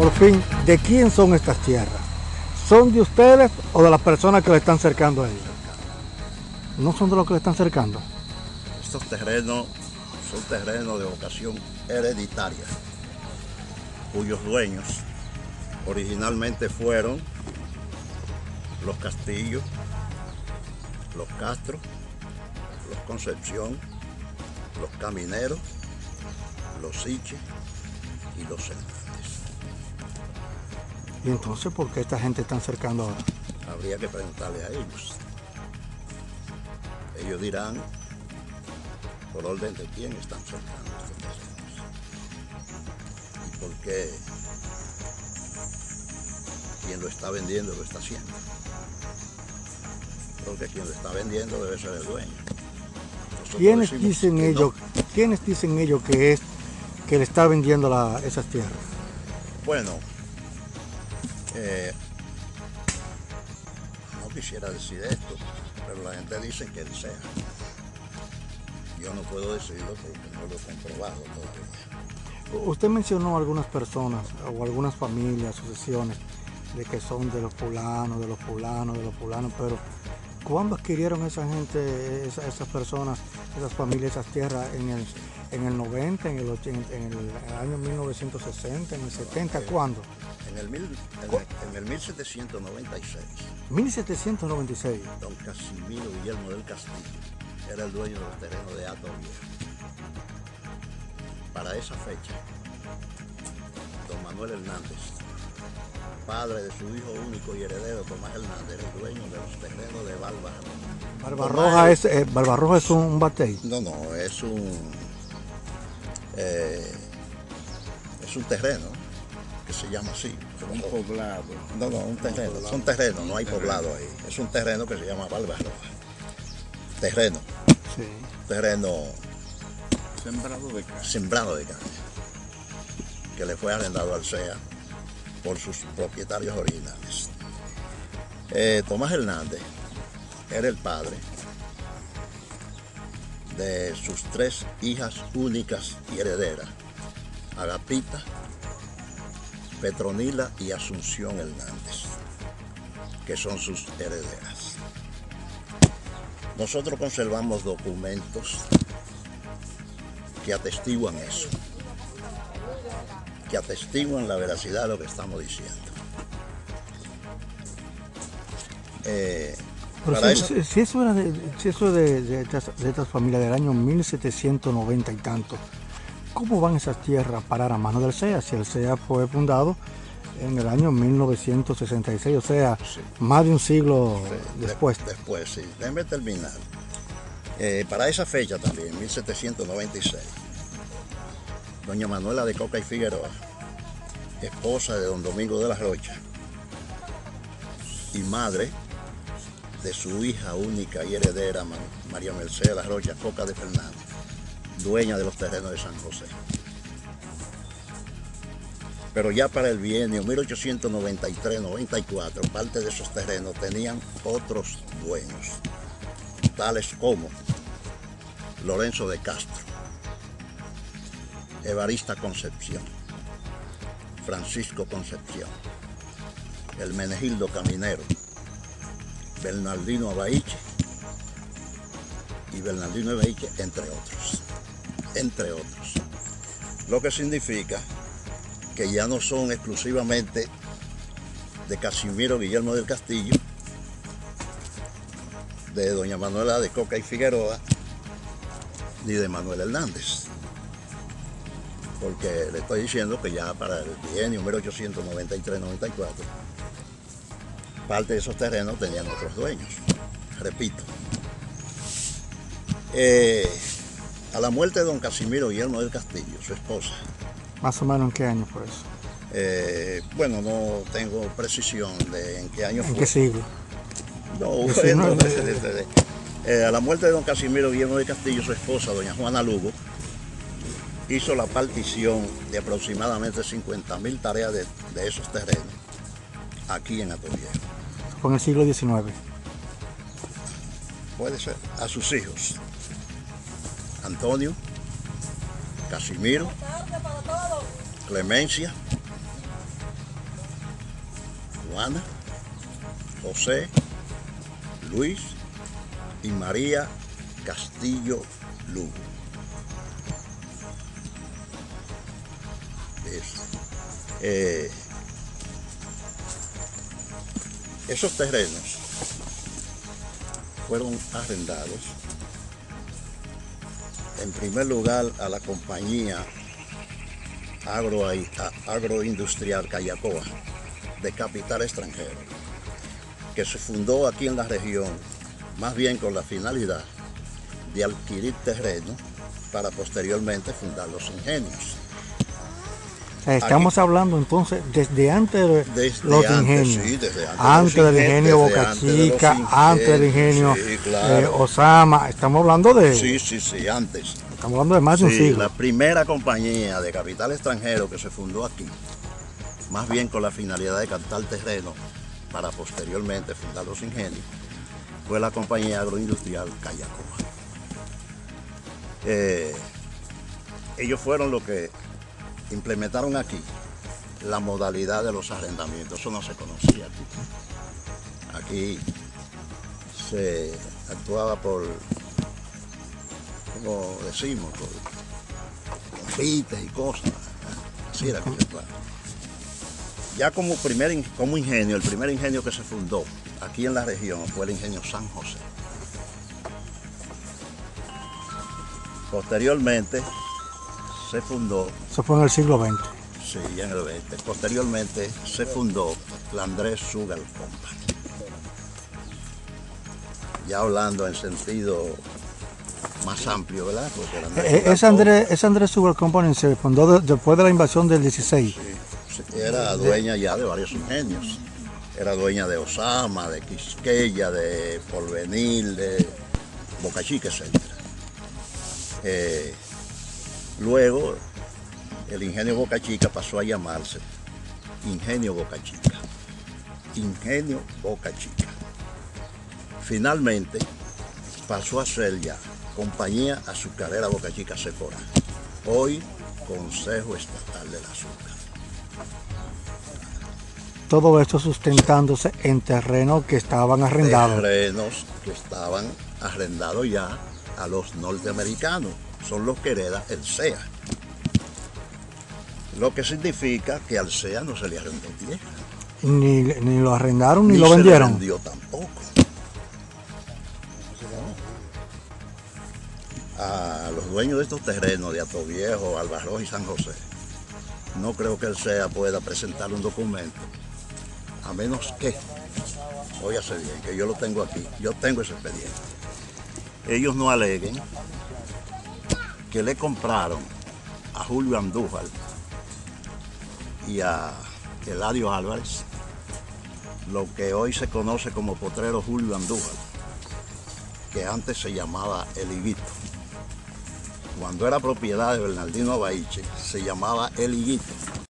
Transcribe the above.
por fin, ¿de quién son estas tierras? ¿Son de ustedes o de las personas que le están cercando a ellos? ¿No son de los que le están cercando? Estos terrenos son terrenos de vocación hereditaria, cuyos dueños originalmente fueron los Castillos, los Castro, los Concepción, los Camineros, los Siche y los Hernández. ¿Y entonces por qué esta gente está cercando ahora? Habría que preguntarle a ellos. Ellos dirán por orden de quién están cercando estos terrenos y por qué quien lo está vendiendo lo está haciendo. Porque quien lo está vendiendo debe ser el dueño. ¿Quiénes dicen ellos que es que le está vendiendo esas tierras? Bueno, no quisiera decir esto, pero la gente dice que él sea. Yo no puedo decirlo porque no lo he comprobado todavía. Usted mencionó algunas personas o algunas familias, sucesiones, de que son de los fulanos, pero ¿cuándo adquirieron esa gente, esas personas, esas familias, esas tierras en el 90, en el año 1960, en el 70? ¿Cuándo? En el 1796. 1796. Don Casimiro Guillermo del Castillo era el dueño de los terrenos de Hato Viejo. Para esa fecha, don Manuel Hernández, padre de su hijo único y heredero Tomás Hernández, era el dueño de los terrenos de Barbarroja. ¿Barbarroja es un batey? No, es un terreno que se llama así. Un poblado. No, un terreno. Son terrenos, no hay poblado ahí. Es un terreno que se llama Barbarroja. Terreno. Sí. Terreno Sembrado de caña. Que le fue arrendado al CEA por sus propietarios originales. Tomás Hernández era el padre de sus tres hijas únicas y herederas, Agapita, Petronila y Asunción Hernández, que son sus herederas. Nosotros conservamos documentos que atestiguan eso, que atestiguan la veracidad de lo que estamos diciendo. Si eso de estas familias del año 1790 y tanto, ¿cómo van esas tierras a parar a manos del CEA? Si el CEA fue fundado en el año 1966, o sea, sí, más de un siglo después. Después, sí. Déjeme terminar. Para esa fecha también, 1796, doña Manuela de Coca y Figueroa, esposa de don Domingo de la Rocha y madre de su hija única y heredera, María Mercedes de la Rocha Coca de Fernández, dueña de los terrenos de San José. Pero ya para el bienio 1893-94, parte de esos terrenos tenían otros dueños, tales como Lorenzo de Castro, Evarista Concepción, Francisco Concepción, Hermenegildo Caminero, Bernardino Abaiche y Bernardino Abaiche, entre otros. Lo que significa que ya no son exclusivamente de Casimiro Guillermo del Castillo, de doña Manuela de Coca y Figueroa, ni de Manuel Hernández. Porque le estoy diciendo que ya para el bienio 1893-94, parte de esos terrenos tenían otros dueños. Repito, a la muerte de don Casimiro Guillermo del Castillo, su esposa. ¿Más o menos en qué año fue eso? Bueno, no tengo precisión de en qué año fue. ¿En qué siglo? No, a la muerte de don Casimiro Guillermo del Castillo, su esposa, doña Juana Lugo, hizo la partición de aproximadamente 50.000 tareas de esos terrenos aquí en Hato Viejo. Fue en el siglo XIX. Puede ser. A sus hijos, Antonio, Casimiro, Clemencia Juana, José, Luis y María Castillo Lugo. Esos terrenos fueron arrendados en primer lugar a la compañía agroindustrial Cayacoa de capital extranjero, que se fundó aquí en la región más bien con la finalidad de adquirir terreno para posteriormente fundar los ingenios. Estamos hablando entonces desde antes de los ingenios, sí, desde antes del ingenio Boca Chica, antes del ingenio sí, claro. Osama. Estamos hablando de antes. Estamos hablando de más de un siglo. La primera compañía de capital extranjero que se fundó aquí, más bien con la finalidad de captar terreno para posteriormente fundar los ingenios, fue la compañía agroindustrial Cayacoa. Ellos fueron los que implementaron aquí la modalidad de los arrendamientos. Eso no se conocía aquí. Aquí se actuaba por, como decimos, por confites y cosas. Así era que se actuaba. Ya como ingenio, el primer ingenio que se fundó aquí en la región fue el ingenio San José. Posteriormente se fundó... Eso fue en el siglo XX. Sí, ya en el 20. Posteriormente se fundó la Andrés Sugar Company. Ya hablando en sentido más amplio, ¿verdad? Esa Andrés Sugar Company se fundó después de la invasión del 16. Sí, era dueña ya de varios ingenios. Era dueña de Osama, de Quisqueya, de Porvenir, de Boca Chica, etc. Luego, el ingenio Boca Chica pasó a llamarse Ingenio Boca Chica. Ingenio Boca Chica. Finalmente, pasó a ser ya Compañía Azucarera Boca Chica Secora. Hoy, Consejo Estatal del Azúcar. Todo esto sustentándose en terrenos que estaban arrendados. Terrenos que estaban arrendados ya a los norteamericanos. Son los que hereda el CEA. Lo que significa que al CEA no se le arrendó tierra. Ni lo arrendaron ni lo vendieron. Se le vendió tampoco. A los dueños de estos terrenos de Atoviejo, Albarroz y San José, no creo que el CEA pueda presentar un documento, a menos que, óyase bien, que yo lo tengo aquí, yo tengo ese expediente. Ellos no aleguen que le compraron a Julio Andújar y a Eladio Álvarez lo que hoy se conoce como Potrero Julio Andújar, que antes se llamaba El Higuito. Cuando era propiedad de Bernardino Abaiche, se llamaba El Higuito.